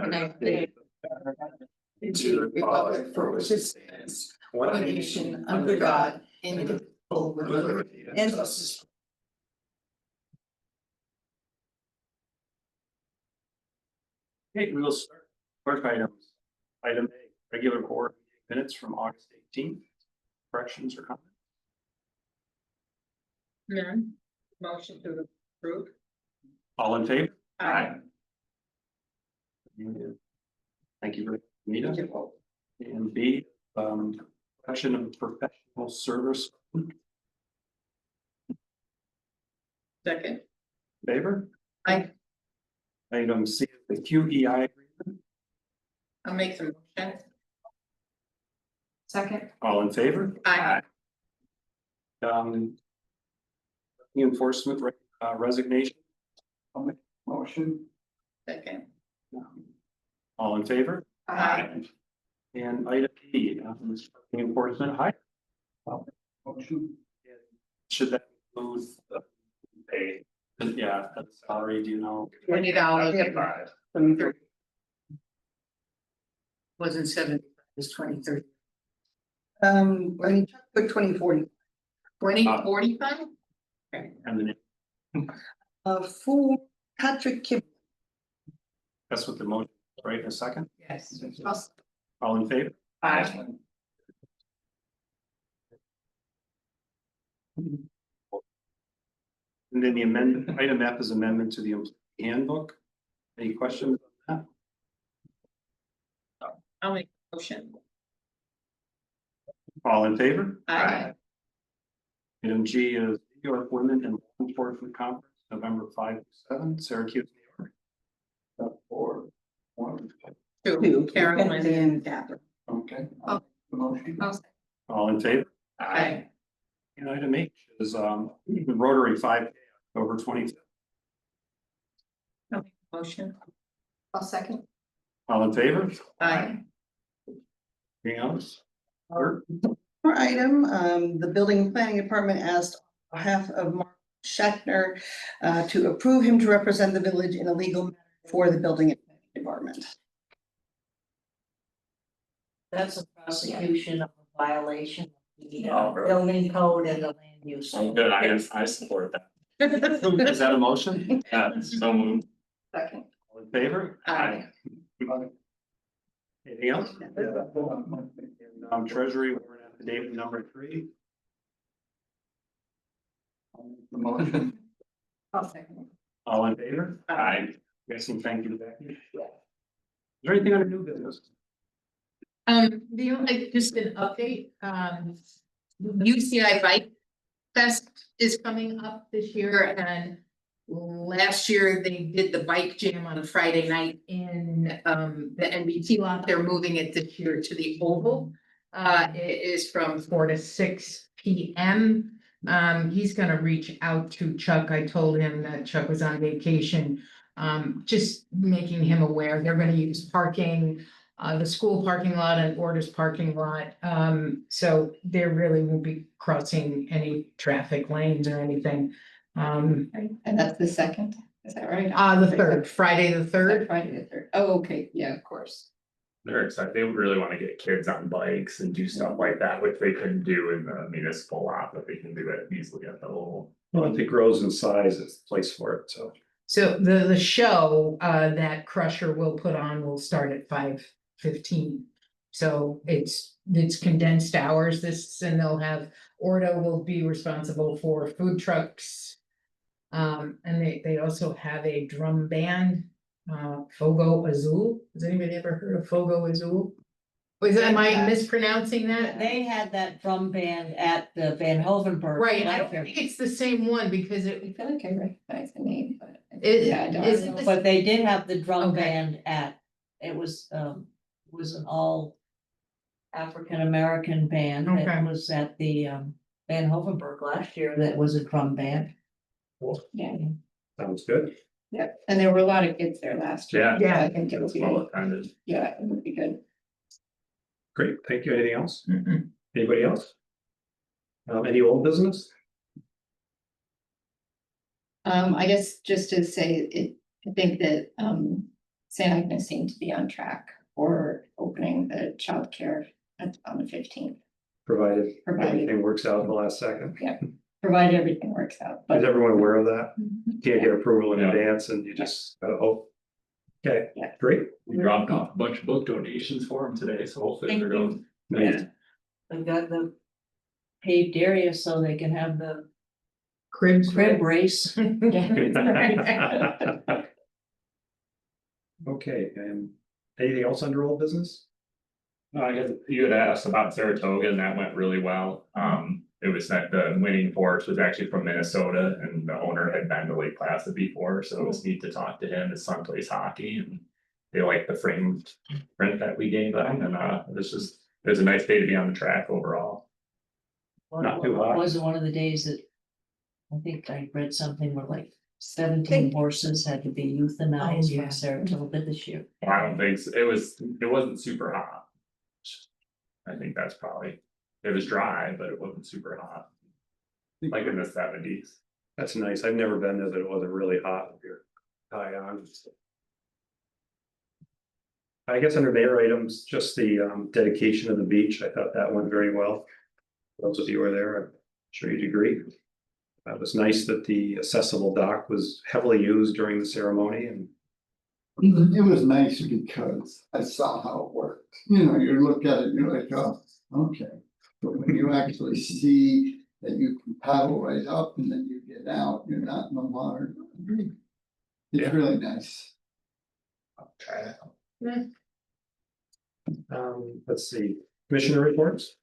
United States into the republic for which it stands, one nation under God, indivisible, with liberty and justice. Okay, we will start. First items. Item A, regular board minutes from August 18th. Corrections or comments? None. Motion to approve. All in favor? Aye. Thank you, Anita. And B, correction of professional service. Second. Favor? Aye. Item C, the QEI agreement. I'll make the motion. Second. All in favor? Aye. Enforcement resignation. I'll make a motion. Second. All in favor? Aye. And item E, enforcement hire. Motion. Should that include the pay? Yeah, the salary, do you know? $20. Wasn't 70, it's 2030. I mean, put 2040. 2045? Okay. And then For Patrick Kib, that's what the motion is, right? In a second. Yes. All in favor? Aye. And then the amendment, item F is amendment to the employee handbook. Any questions on I'll make the motion. that? All in favor? Aye. Item G is New York Women in Law Enforcement Conference, November 5 to 7, Syracuse, New York. 4, 1. Two. Carolyn and Catherine. Okay. Oh. Motion. Oh. All in favor? Aye. And item H is Rotary 5K, October 25th. I'll make the motion. I'll second. All in favor? Aye. Anything else? Clerk? for item, the building and planning department asked on behalf of Mark Shatner to approve him to represent the village in a legal matter for the building and planning department. That's a prosecution of a violation of the really? building code and the land use. I'm good, I support that. Is that a motion? Yeah, so moved. Second. All in favor? Aye. Anything else? Treasury warrant affidavit number 3. The motion. I'll second. All in favor? Aye. Guessing, thank you, Becky. Is there anything under new business? The only, just an update, UCI Bike Fest is coming up this year, and last year they did the bike jam on a Friday night in the NBT lot. They're moving it this year to the Oval. It is from 4 to 6 p.m. He's gonna reach out to Chuck. I told him that Chuck was on vacation. Just making him aware, they're gonna use parking, the school parking lot and Orders parking lot. So there really won't be crossing any traffic lanes or anything. And that's the second, is that right? The third, Friday the third. Friday the third. Oh, okay, yeah, of course. They're excited, they really wanna get kids on bikes and do stuff like that, which they couldn't do in the municipal lot, but they can do it easily at the little. Well, if it grows in size, it's the place for it, so. So the show that Crusher will put on will start at 5:15. So it's condensed hours, and they'll have, Ordo will be responsible for food trucks. And they also have a drum band, Fogo Azul. Has anybody ever heard of Fogo Azul? Am I mispronouncing that? They had that drum band at the Van Hovenberg. Right, I don't think it's the same one because I feel like I recognize the name, but. It- I don't is know. it the- But they did have the drum Okay. band at, it was an all African-American band Okay. that was at the Van Hovenberg last year. That was a drum band. Yeah, Sounds good. yeah, and there were a lot of kids there last year. Yeah. Yeah. I think it would be, Well attended. yeah, it would be good. Great, thank you. Anything else? Mm-mm. Anybody else? Any old business? I guess just to say it, I think that, St. Agnes seemed to be on track for opening the childcare on the 15th, Provided Provided. everything works out at the last second. provided everything works out, Is but everyone aware of that? You can't get approval in Yeah. advance and you just, oh. Okay, Yeah. great. We dropped off a bunch of book donations for them today, so hopefully Thank they're you. going. Nice. They've got the paved area so they can have the Cribs. crib race. Okay, and anything else under old business? I guess you had asked about Saratoga and that went really well. It was that the winning horse was actually from Minnesota and the owner had been to Lake Placid before, so it was neat to talk to him. His son plays hockey and they liked the framed print that we gave them and it was a nice day to be on the track overall. Not too hot. Was it one of the days that I think I read something where like 17 horses had to be euthanized yeah. from Saratoga this year? I don't think so. It wasn't super hot. I think that's probably, it was dry, but it wasn't super hot, like in the 70s. That's nice. I've never been there, but it wasn't really hot if you're high on. I guess under mayor items, just the dedication of the beach. I thought that went very well. Those of you who were there, I'm sure you'd agree. It was nice that the accessible dock was heavily used during the ceremony and It was nice because I saw how it worked. You know, you look at it, you're like, oh, okay. But when you actually see that you can paddle right up and then you get out, you're not in the water. It's Yeah. really nice. I'll try it out. let's see, commissioner reports.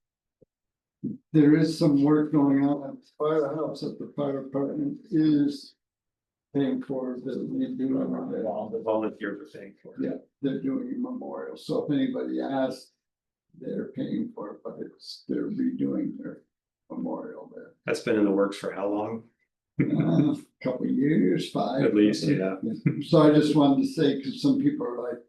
There is some work going on at the firehouse that the fire department is paying for, that we do All the volunteers are paying for it. Yeah, they're doing a memorial, so if anybody asks, they're paying for it, but they're redoing their memorial there. That's been in the works for how long? Couple of years, 5. At least, yeah. So I just wanted to say, because some people are like,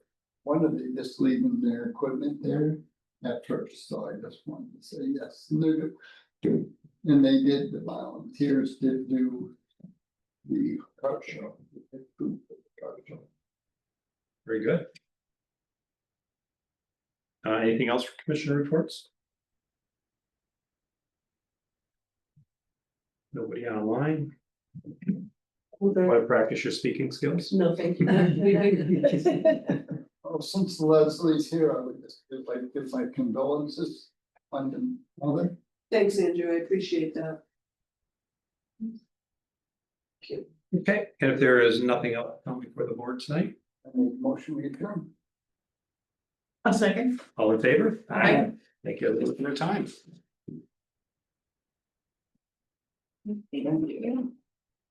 why are they just leaving their equipment there at first? So I just wanted to say yes, and they're good. And they did, the volunteers did do the car show. They did food for the car show. Very good. Anything else for commissioner reports? Nobody online? Want to practice your speaking skills? No, thank you. Oh, since Leslie's here, I would just give my condolences on the mother. Thanks, Andrew, I appreciate that. Okay, and if there is nothing else coming before the board tonight, I make a motion we adjourn. A second. all in favor? Aye. Thank you everyone for their time. you know,